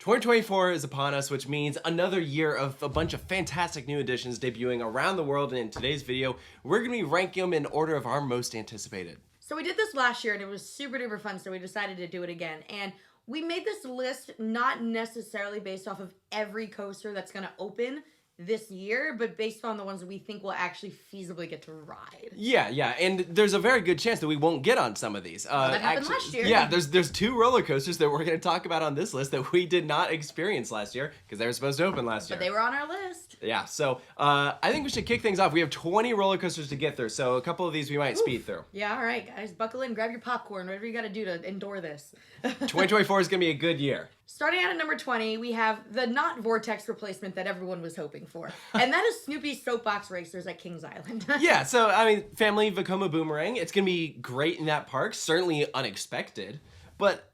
2024 is upon us, which means another year of a bunch of fantastic new additions debuting around the world, and in today's video, we're going to be ranking them in order of our most anticipated. So we did this last year, and it was super duper fun, so we decided to do it again. And we made this list not necessarily based off of every coaster that's going to open this year, but based on the ones that we think will actually feasibly get to ride. Yeah, and there's a very good chance that we won't get on some of these. That happened last year. Yeah, there's two roller coasters that we're going to talk about on this list that we did not experience last year because they were supposed to open last year. But they were on our list. Yeah, so I think we should kick things off. We have 20 roller coasters to get through, so a couple of these we might speed through. Yeah, all right, guys, buckle in, grab your popcorn, whatever you got to do to endure this. 2024 is going to be a good year. Starting out at number 20, we have the not Vortex replacement that everyone was hoping for. And that is Snoopy's Soapbox Racers at Kings Island. Yeah, so, I mean, family Vekoma Boomerang. It's going to be great in that park. Certainly unexpected, but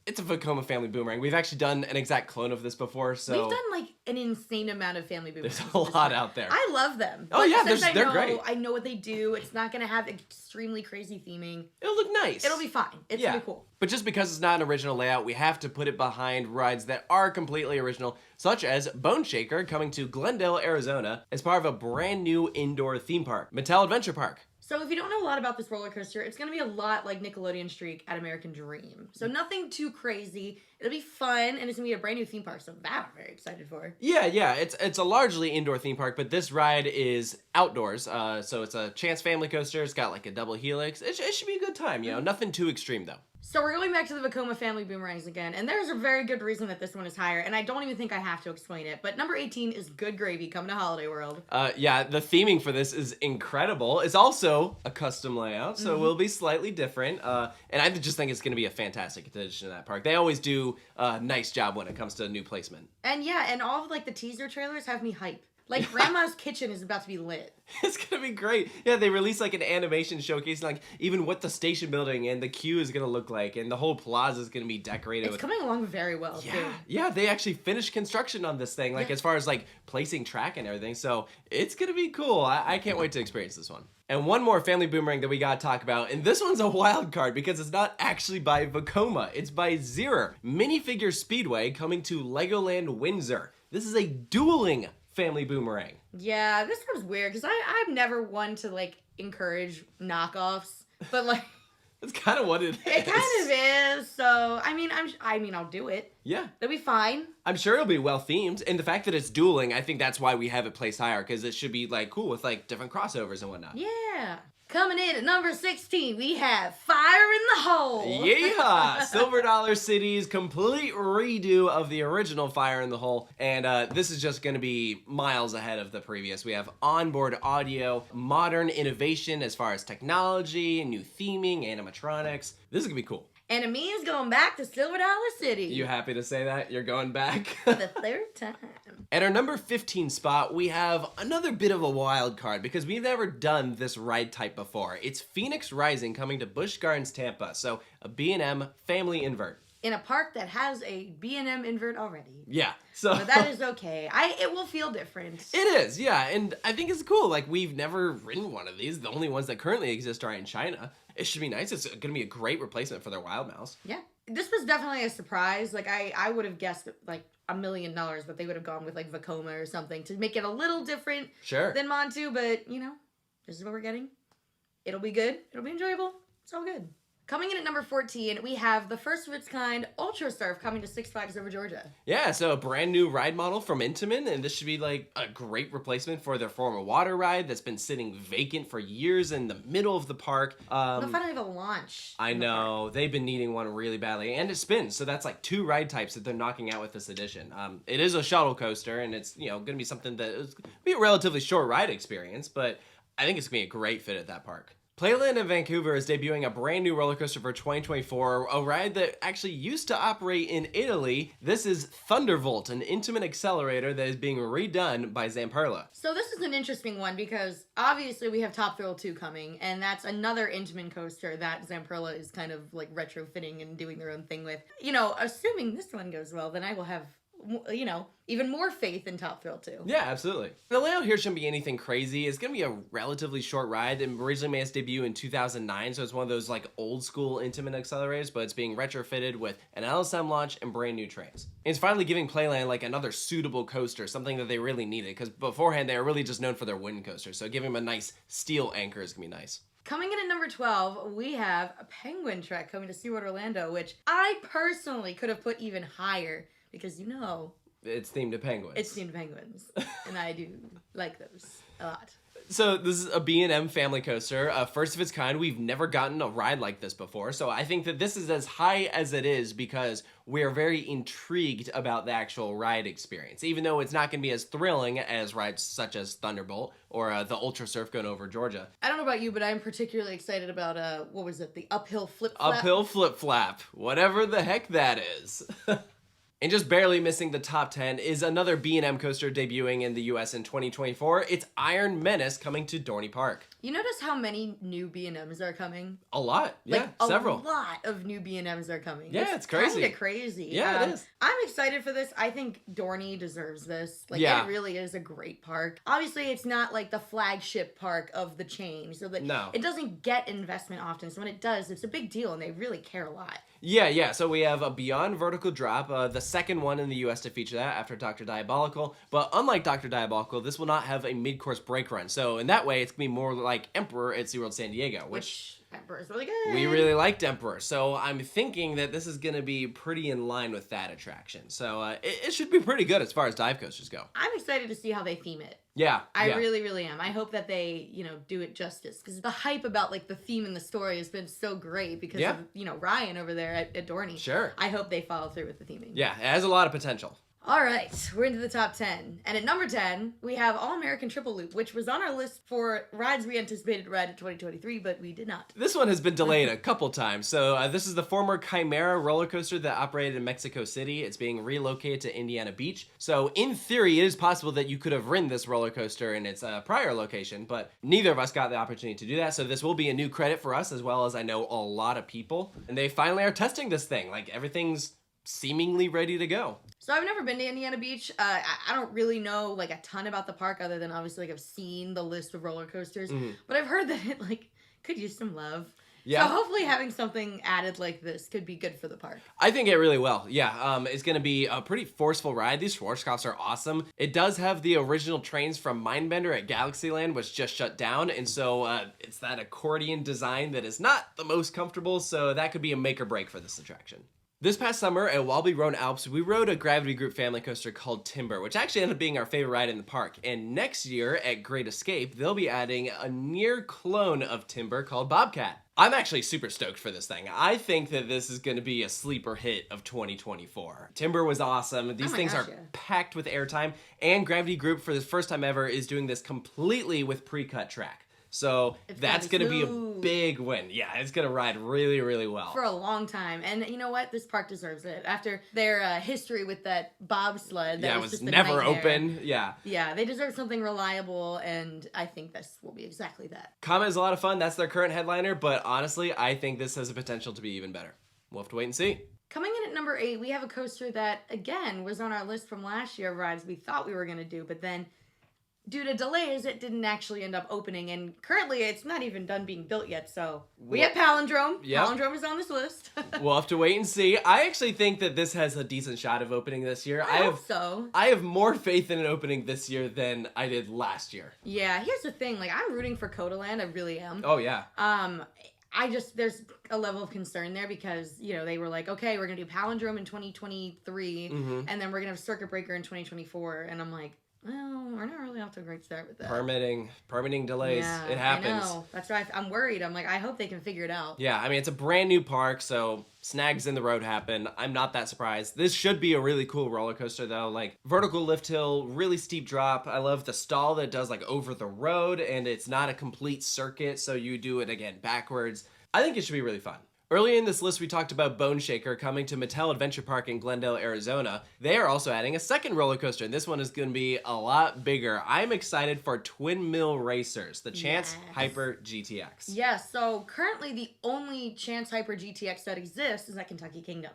it's a Vekoma family boomerang. We've actually done an exact clone of this before, so... We've done, like, an insane amount of family boomerangs. There's a lot out there. I love them. Oh, yeah, they're great. I know what they do. It's not going to have extremely crazy theming. It'll look nice. It'll be fine. It's going to be cool. But just because it's not an original layout, we have to put it behind rides that are completely original, such as Bone Shaker coming to Glendale, Arizona, as part of a brand new indoor theme park, Mattel Adventure Park. So if you don't know a lot about this roller coaster, it's going to be a lot like Nickelodeon Streak at American Dream. So nothing too crazy. It'll be fun, and it's going to be a brand new theme park, so that I'm very excited for. Yeah, it's a largely indoor theme park, but this ride is outdoors. So it's a Chance family coaster. It's got like a double helix. It should be a good time, you know. Nothing too extreme, though. So we're going back to the Vekoma family boomerangs again, and there's a very good reason that this one is higher, and I don't even think I have to explain it, but number 18 is Good Gravy coming to Holiday World. Yeah, the theming for this is incredible. It's also a custom layout, so it will be slightly different, and I just think it's going to be a fantastic addition to that park. They always do a nice job when it comes to new placement. And yeah, and all of like the teaser trailers have me hype. Like, Grandma's Kitchen is about to be lit. It's gonna be great. Yeah, they released like an animation showcase, like even what the station building and the queue is gonna look like, and the whole plaza is gonna be decorated. It's coming along very well, too. Yeah, they actually finished construction on this thing, like as far as like placing track and everything, so it's gonna be cool. I can't wait to experience this one. And one more family boomerang that we gotta talk about, and this one's a wild card because it's not actually by Vekoma, it's by Zierer. Minifigure Speedway coming to Legoland Windsor. This is a dueling family boomerang. Yeah, this one's weird because I'm never one to like encourage knockoffs, but like that's kind of what it is. It kind of is. So I mean, I'll do it. Yeah, it'll be fine. I'm sure it'll be well themed, and the fact that it's dueling, I think that's why we have it placed higher because it should be like cool with like different crossovers and whatnot. Yeah. Coming in at number 16, we have Fire in the Hole. Yeah! Silver Dollar City's complete redo of the original Fire in the Hole. And this is just going to be miles ahead of the previous. We have onboard audio, modern innovation as far as technology, new theming, animatronics. This is going to be cool. And it means going back to Silver Dollar City. You happy to say that? You're going back? For the third time. At our number 15 spot, we have another bit of a wild card because we've never done this ride type before. It's Phoenix Rising coming to Busch Gardens, Tampa. So a B&M family invert. In a park that has a B&M invert already. Yeah. So but that is okay. It will feel different. It is, yeah. And I think it's cool. Like, we've never ridden one of these. The only ones that currently exist are in China. It should be nice. It's going to be a great replacement for their Wild Mouse. Yeah. This was definitely a surprise. Like, I would have guessed, like, $1 million that they would have gone with, like, Vekoma or something to make it a little different than Montu. But, you know, this is what we're getting. It'll be good. It'll be enjoyable. It's all good. Coming in at number 14, we have the first of its kind Ultra Surf coming to Six Flags Over Georgia. Yeah, so a brand new ride model from Intamin, and this should be like a great replacement for their former water ride that's been sitting vacant for years in the middle of the park. They'll finally have a launch. I know, they've been needing one really badly, and it spins, so that's like 2 ride types that they're knocking out with this edition. It is a shuttle coaster, and it's going to be something that is going to be a relatively short ride experience, but I think it's going to be a great fit at that park. Playland in Vancouver is debuting a brand new roller coaster for 2024, a ride that actually used to operate in Italy. This is Thundervolt, an Intamin accelerator that is being redone by Zamperla. So this is an interesting one because obviously we have Top Thrill 2 coming, and that's another Intamin coaster that Zamperla is kind of like retrofitting and doing their own thing with. You know, assuming this one goes well, then I will have you know, even more faith in Top Thrill 2. Yeah, absolutely. The layout here shouldn't be anything crazy. It's going to be a relatively short ride. It originally made its debut in 2009, so it's one of those like old school Intamin accelerators, but it's being retrofitted with an LSM launch and brand new trains. And it's finally giving Playland like another suitable coaster, something that they really needed, because beforehand they were really just known for their wooden coasters, so giving them a nice steel anchor is going to be nice. Coming in at number 12, we have a Penguin Trek coming to SeaWorld Orlando, which I personally could have put even higher because, you know... It's themed to penguins. It's themed to penguins, and I do like those a lot. So this is a B&M family coaster, first of its kind. We've never gotten a ride like this before, so I think that this is as high as it is because we're very intrigued about the actual ride experience, even though it's not going to be as thrilling as rides such as Thunderbolt or the Ultra Surf going over Georgia. I don't know about you, but I'm particularly excited about, what was it, the Uphill Flip Flap? Uphill Flip Flap, whatever the heck that is. And just barely missing the top 10 is another B&M coaster debuting in the US in 2024. It's Iron Menace coming to Dorney Park. You notice how many new B&Ms are coming? A lot. Yeah, several. A lot of new B&Ms are coming. Yeah, it's crazy. Kind of crazy. Yeah, it is. I'm excited for this. I think Dorney deserves this. Like, yeah. It really is a great park. Obviously, it's not like the flagship park of the chain, so that it doesn't get investment often. So when it does, it's a big deal, and they really care a lot. Yeah. So we have a Beyond Vertical Drop, the second one in the US to feature that after Dr. Diabolical. But unlike Dr. Diabolical, this will not have a mid-course brake run. So in that way, it's going to be more like Emperor at SeaWorld San Diego, which Emperor's really good. We really liked Emperor. So I'm thinking that this is going to be pretty in line with that attraction. So it should be pretty good as far as dive coasters go. I'm excited to see how they theme it. Yeah. I really, really am. I hope that they, do it justice. Because the hype about, like, the theme and the story has been so great because of, Ryan over there at Dorney. Sure. I hope they follow through with the theming. Yeah, it has a lot of potential. All right, we're into the top 10. And at number 10, we have All-American Triple Loop, which was on our list for rides we anticipated to ride in 2023, but we did not. This one has been delayed a couple times. So this is the former Chimera roller coaster that operated in Mexico City. It's being relocated to Indiana Beach. So in theory, it is possible that you could have ridden this roller coaster in its prior location, but neither of us got the opportunity to do that. So this will be a new credit for us, as well as I know a lot of people. And they finally are testing this thing. Like, everything's seemingly ready to go. So I've never been to Indiana Beach. I don't really know like a ton about the park other than obviously like I've seen the list of roller coasters, but I've heard that it like could use some love. Yeah. So hopefully having something added like this could be good for the park. I think it really will. Yeah. It's going to be a pretty forceful ride. These Schwarzkopfs are awesome. It does have the original trains from Mindbender at Galaxyland, which just shut down. And so it's that accordion design that is not the most comfortable. So that could be a make or break for this attraction. This past summer at Wallaby Roan Alps, we rode a Gravity Group family coaster called Timber, which actually ended up being our favorite ride in the park. And next year at Great Escape, they'll be adding a near clone of Timber called Bobcat. I'm actually super stoked for this thing. I think that this is going to be a sleeper hit of 2024. Timber was awesome. These things are packed with airtime. And Gravity Group, for the first time ever, is doing this completely with pre-cut track. So that's going to be a big win. Yeah, it's going to ride really, really well. For a long time. And you know what? This park deserves it. After their history with that bobsled that was just never nightmare. Open. Yeah. Yeah, they deserve something reliable, and I think this will be exactly that. Comet is a lot of fun. That's their current headliner, but honestly, I think this has the potential to be even better. We'll have to wait and see. Coming in at number 8, we have a coaster that, again, was on our list from last year of rides we thought we were going to do, but then due to delays, it didn't actually end up opening, and currently it's not even done being built yet, so we have Palindrome. Yep. Palindrome is on this list. We'll have to wait and see. I actually think that this has a decent shot of opening this year. I hope so. I have more faith in an opening this year than I did last year. Yeah, here's the thing. Like, I'm rooting for Codaland. I really am. Oh, yeah. There's a level of concern there because, they were like, okay, we're going to do Palindrome in 2023, and then we're going to have Circuit Breaker in 2024, and I'm like, well, we're not really off to a great start with that. Permitting delays. Yeah, it happens. I know. That's right. I'm worried. I'm like, I hope they can figure it out. Yeah, I mean, it's a brand new park, so snags in the road happen. I'm not that surprised. This should be a really cool roller coaster, though. Like, vertical lift hill, really steep drop. I love the stall that does, like, over the road, and it's not a complete circuit, so you do it, again, backwards. I think it should be really fun. Earlier in this list, we talked about Bone Shaker coming to Mattel Adventure Park in Glendale, Arizona. They are also adding a second roller coaster, and this one is going to be a lot bigger. I'm excited for Twin Mill Racers, the Chance Hyper GTX. Yes, so currently the only Chance Hyper GTX that exists is at Kentucky Kingdom.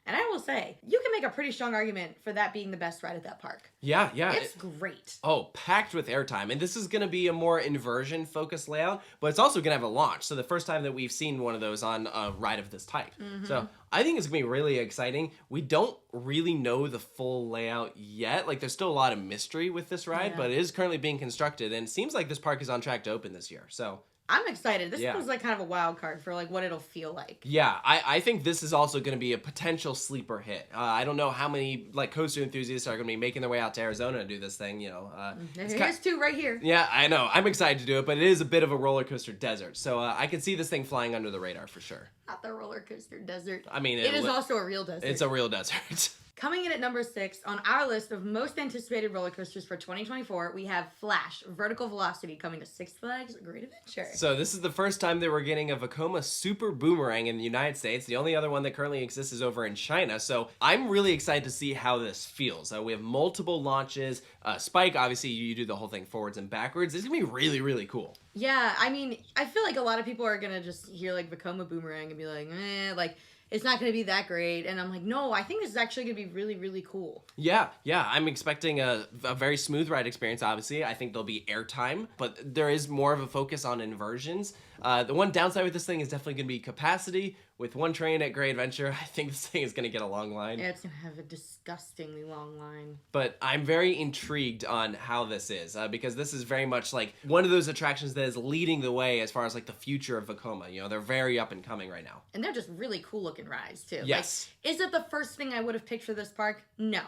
And I will say, you can make a pretty strong argument for that being the best ride at that park. Yeah. It's great. Oh, packed with airtime. And this is going to be a more inversion-focused layout, but it's also going to have a launch. So the first time that we've seen one of those on a ride of this type. So I think it's going to be really exciting. We don't really know the full layout yet. Like, there's still a lot of mystery with this ride, but it is currently being constructed, and it seems like this park is on track to open this year. So I'm excited. This was like kind of a wild card for like what it'll feel like. Yeah, I think this is also going to be a potential sleeper hit. I don't know how many like coaster enthusiasts are going to be making their way out to Arizona to do this thing. You know, here's two right here. Yeah, I know. I'm excited to do it, but it is a bit of a roller coaster desert. So I can see this thing flying under the radar for sure. Not the roller coaster desert. I mean, it is also a real desert. It's a real desert. Coming in at number 6 on our list of most anticipated roller coasters for 2024, we have Flash Vertical Velocity coming to Six Flags Great Adventure. So this is the first time that we're getting a Vekoma Super Boomerang in the United States. The only other one that currently exists is over in China. So I'm really excited to see how this feels. We have multiple launches. Spike, obviously, you do the whole thing forwards and backwards. It's going to be really, really cool. Yeah, I mean, I feel like a lot of people are going to just hear like Vekoma Boomerang and be like, like, it's not going to be that great. And I'm like, no, I think this is actually going to be really, really cool. Yeah. I'm expecting a very smooth ride experience, obviously. I think there'll be airtime, but there is more of a focus on inversions. The one downside with this thing is definitely going to be capacity. With one train at Great Adventure, I think this thing is going to get a long line. Yeah, it's going to have a disgustingly long line. But I'm very intrigued on how this is, because this is very much like one of those attractions that is leading the way as far as like the future of Vekoma. You know, they're very up and coming right now. And they're just really cool looking rides too. Yes. Like, is it the first thing I would have picked for this park? No.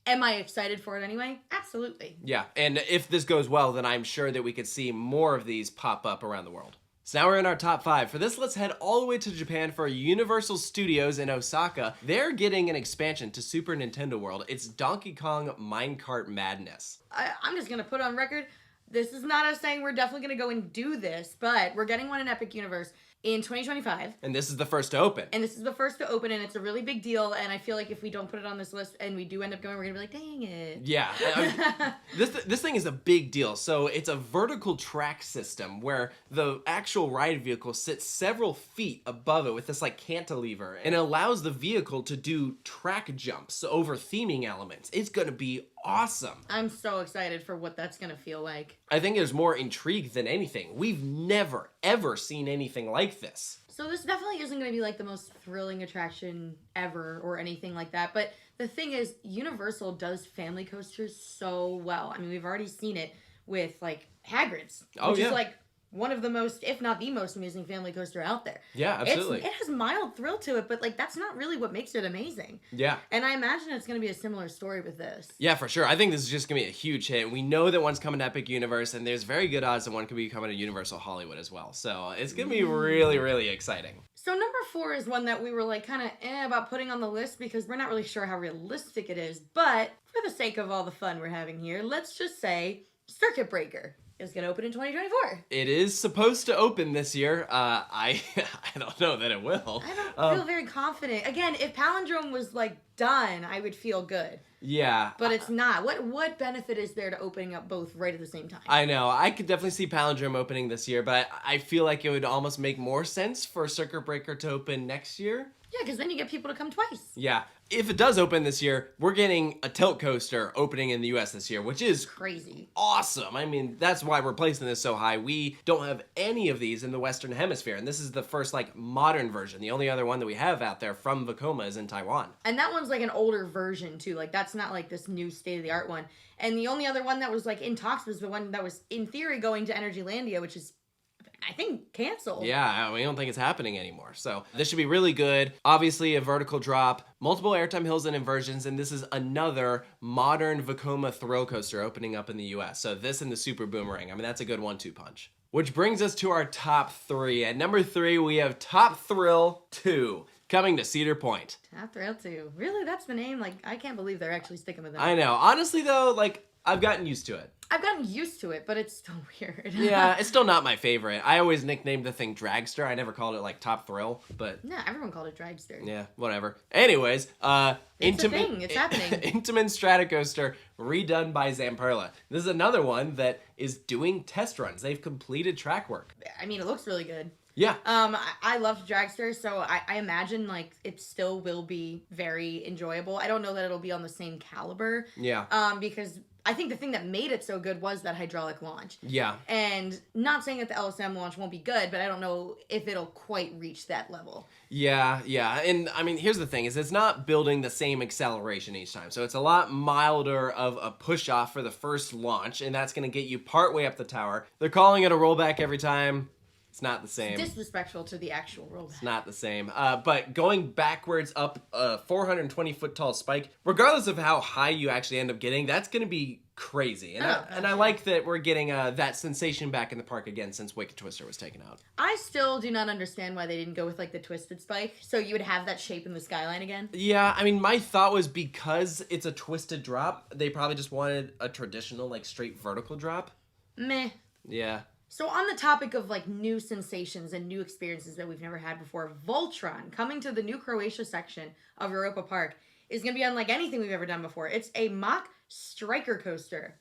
Am I excited for it anyway? Absolutely. Yeah, and if this goes well, then I'm sure that we could see more of these pop up around the world. So now we're in our top 5. For this, let's head all the way to Japan for Universal Studios in Osaka. They're getting an expansion to Super Nintendo World. It's Donkey Kong Minecart Madness. I'm just going to put on record, this is not us saying we're definitely going to go and do this, but we're getting one in Epic Universe in 2025. And this is the first to open. And it's a really big deal, and I feel like if we don't put it on this list and we do end up going, we're going to be like, dang it. Yeah. This thing is a big deal. So it's a vertical track system where the actual ride vehicle sits several feet above it with this like cantilever, and it allows the vehicle to do track jumps over theming elements. It's going to be awesome. I'm so excited for what that's going to feel like. I think there's more intrigue than anything. We've never, ever seen anything like this. So this definitely isn't going to be like the most thrilling attraction ever or anything like that. But the thing is, Universal does family coasters so well. I mean, we've already seen it with like Hagrid's, which is like one of the most, if not the most amazing family coaster out there. Yeah, absolutely. It has mild thrill to it, but like that's not really what makes it amazing. Yeah. And I imagine it's going to be a similar story with this. Yeah, for sure. I think this is just going to be a huge hit. We know that one's coming to Epic Universe, and there's very good odds that one could be coming to Universal Hollywood as well. So it's going to be really, really exciting. So number 4 is one that we were like kind of about putting on the list because we're not really sure how realistic it is. But for the sake of all the fun we're having here, let's just say Circuit Breaker is going to open in 2024. It is supposed to open this year. I don't know that it will. I don't feel very confident. Again, if Palindrome was like done, I would feel good. Yeah. But it's not. What benefit is there to opening up both right at the same time? I know. I could definitely see Palindrome opening this year, but I feel like it would almost make more sense for Circuit Breaker to open next year. Yeah, because then you get people to come twice. Yeah. If it does open this year, we're getting a tilt coaster opening in the US this year, which is crazy. Awesome. I mean, that's why we're placing this so high. We don't have any of these in the Western Hemisphere, and this is the first, like, modern version. The only other one that we have out there from Vekoma is in Taiwan. And that one's, like, an older version, too. Like, that's not, like, this new state-of-the-art one. And the only other one that was, like, in talks was the one that was, in theory, going to Energylandia, which is, I think, canceled. Yeah, we don't think it's happening anymore. So this should be really good. Obviously, a vertical drop, multiple airtime hills and inversions, and this is another modern Vekoma thrill coaster opening up in the US. So this and the Super Boomerang. I mean, that's a good 1-2 punch. Which brings us to our top 3. At number 3, we have Top Thrill 2. Coming to Cedar Point. Top Thrill 2. Really? That's the name? Like, I can't believe they're actually sticking with that. I know. Honestly, though, like, I've gotten used to it. I've gotten used to it, but it's still weird. Yeah, it's still not my favorite. I always nicknamed the thing Dragster. I never called it, like, Top Thrill, but... No, everyone called it Dragster. Yeah, whatever. Anyways, it's a thing. It's happening. Intamin Stratocoaster, redone by Zamperla. This is another one that is doing test runs. They've completed track work. I mean, it looks really good. Yeah. I loved Dragster, so I imagine like it still will be very enjoyable. I don't know that it'll be on the same caliber. Yeah. Because I think the thing that made it so good was that hydraulic launch. Yeah. And not saying that the LSM launch won't be good, but I don't know if it'll quite reach that level. Yeah, yeah. And I mean, here's the thing is it's not building the same acceleration each time. So it's a lot milder of a push off for the first launch, and that's going to get you partway up the tower. They're calling it a rollback every time. It's not the same. It's disrespectful to the actual rollback. It's not the same. But going backwards up a 420-foot tall spike, regardless of how high you actually end up getting, that's going to be crazy. And I like that we're getting that sensation back in the park again since Wicked Twister was taken out. I still do not understand why they didn't go with like the twisted spike, so you would have that shape in the skyline again. Yeah, I mean, my thought was because it's a twisted drop, they probably just wanted a traditional like straight vertical drop. Meh. Yeah. So on the topic of like new sensations and new experiences that we've never had before, Voltron coming to the new Croatia section of Europa Park is going to be unlike anything we've ever done before. It's a mock striker coaster.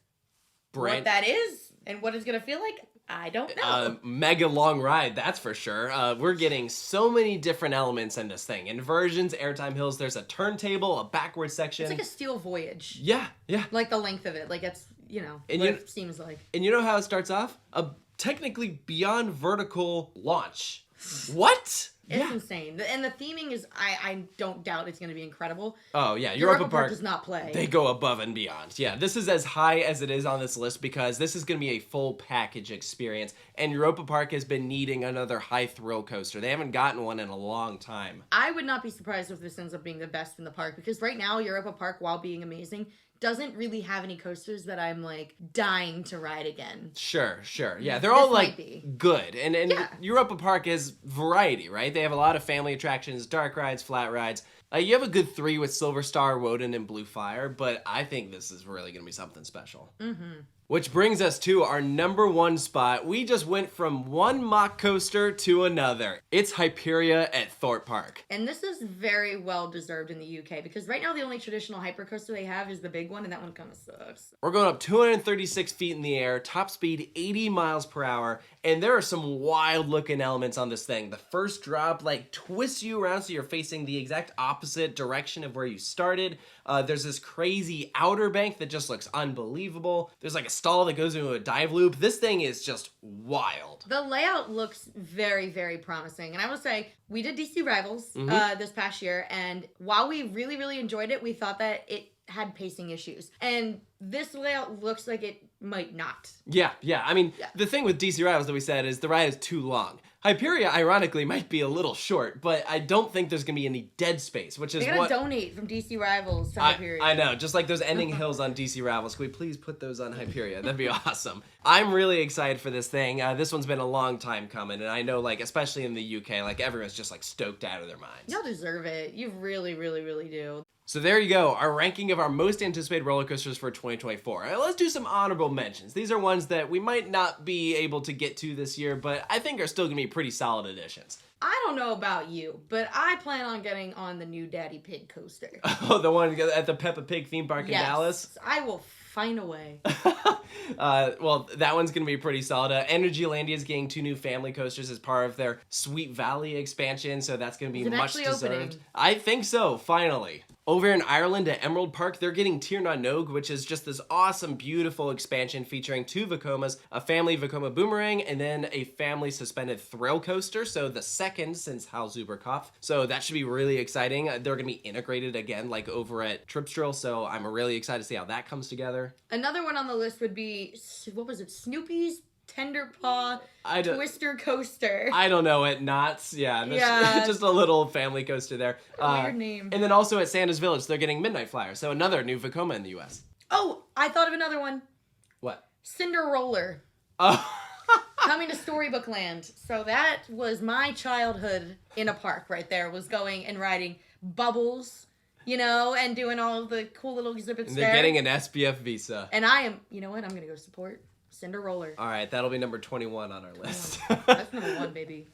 What that is and what it's going to feel like, I don't know. Mega long ride, that's for sure. We're getting so many different elements in this thing. Inversions, airtime hills, there's a turntable, a backward section. It's like a steel voyage. Yeah, yeah. Like the length of it. Like it's, what it seems like. And you know how it starts off? A technically beyond vertical launch. What? It's insane. And the theming is, I don't doubt it's going to be incredible. Oh, yeah. Europa Park does not play. They go above and beyond. Yeah, this is as high as it is on this list because this is going to be a full package experience. And Europa Park has been needing another high thrill coaster. They haven't gotten one in a long time. I would not be surprised if this ends up being the best in the park because right now, Europa Park, while being amazing, doesn't really have any coasters that I'm like dying to ride again. Sure. Yeah, they're all like good. And yeah. Europa Park is variety, right? They have a lot of family attractions, dark rides, flat rides. You have a good 3 with Silver Star, Woden, and Blue Fire, but I think this is really going to be something special. Mm-hmm. Which brings us to our number 1 spot. We just went from one mock coaster to another. It's Hyperia at Thorpe Park. And this is very well deserved in the UK because right now the only traditional hypercoaster they have is the big one, and that one kind of sucks. We're going up 236 feet in the air, top speed 80 miles per hour, and there are some wild looking elements on this thing. The first drop like twists you around so you're facing the exact opposite direction of where you started. There's this crazy outer bank that just looks unbelievable. There's like a stall that goes into a dive loop. This thing is just wild. The layout looks very, very promising. And I will say, we did DC Rivals this past year, and while we really, really enjoyed it, we thought that it had pacing issues. And this layout looks like it might not. Yeah. I mean, the thing with DC Rivals that we said is the ride is too long. Hyperia, ironically, might be a little short, but I don't think there's going to be any dead space, which is They gotta donate from DC Rivals to Hyperia. I know, just like those ending hills on DC Rivals. Can we please put those on Hyperia? That'd be awesome. I'm really excited for this thing. This one's been a long time coming, and I know, like, especially in the UK, like, everyone's just, like, stoked out of their minds. Y'all deserve it. You really, really, really do. So there you go, our ranking of our most anticipated roller coasters for 2024. Let's do some honorable mentions. These are ones that we might not be able to get to this year, but I think are still going to be pretty solid additions. I don't know about you, but I plan on getting on the new Daddy Pig coaster. Oh, the one at the Peppa Pig theme park in Dallas? I will find a way. Well, that one's going to be pretty solid. Energylandia is getting 2 new family coasters as part of their Sweet Valley expansion, so that's going to be much deserved. Opening? I think so, finally. Over in Ireland at Emerald Park, they're getting Tir na Nog, which is just this awesome, beautiful expansion featuring 2 Vekomas, a family Vekoma boomerang, and then a family suspended thrill coaster, so the second since Hal Zuberkopf. So that should be really exciting. They're going to be integrated again, like over at Tripstrill, so I'm really excited to see how that comes together. Another one on the list would be, what was it, Snoopy's Tender Paw Twister Coaster. I don't know it. Knots. Yeah. Just a little family coaster there. Weird name. And then also at Santa's Village, they're getting Midnight Flyer. So another new Vekoma in the U.S. Oh, I thought of another one. What? Cinderroller. Oh. Coming to Storybook Land. So that was my childhood in a park right there, was going and riding Bubbles, and doing all of the cool little exhibits and they're getting an SPF visa. And I am, you know what? I'm going to go support Cinderroller. All right, that'll be number 21 on our list. That's number 1, baby.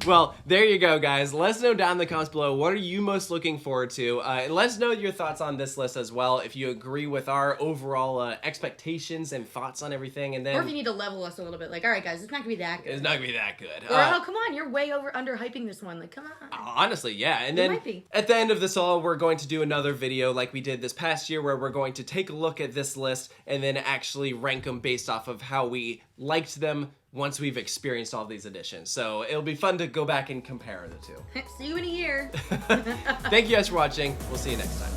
Well, there you go, guys. Let us know down in the comments below, what are you most looking forward to? And let us know your thoughts on this list as well, if you agree with our overall expectations and thoughts on everything. And then, or if you need to level us a little bit, like, all right, guys, it's not going to be that good. It's not going to be that good. Or, oh, come on, you're way underhyping this one. Like, come on. Honestly, yeah. And then at the end of this all, we're going to do another video like we did this past year, where we're going to take a look at this list and then actually rank them based off of how we liked them once we've experienced all these editions. So it'll be fun to go back and compare the two. See you in a year. Thank you guys for watching. We'll see you next time.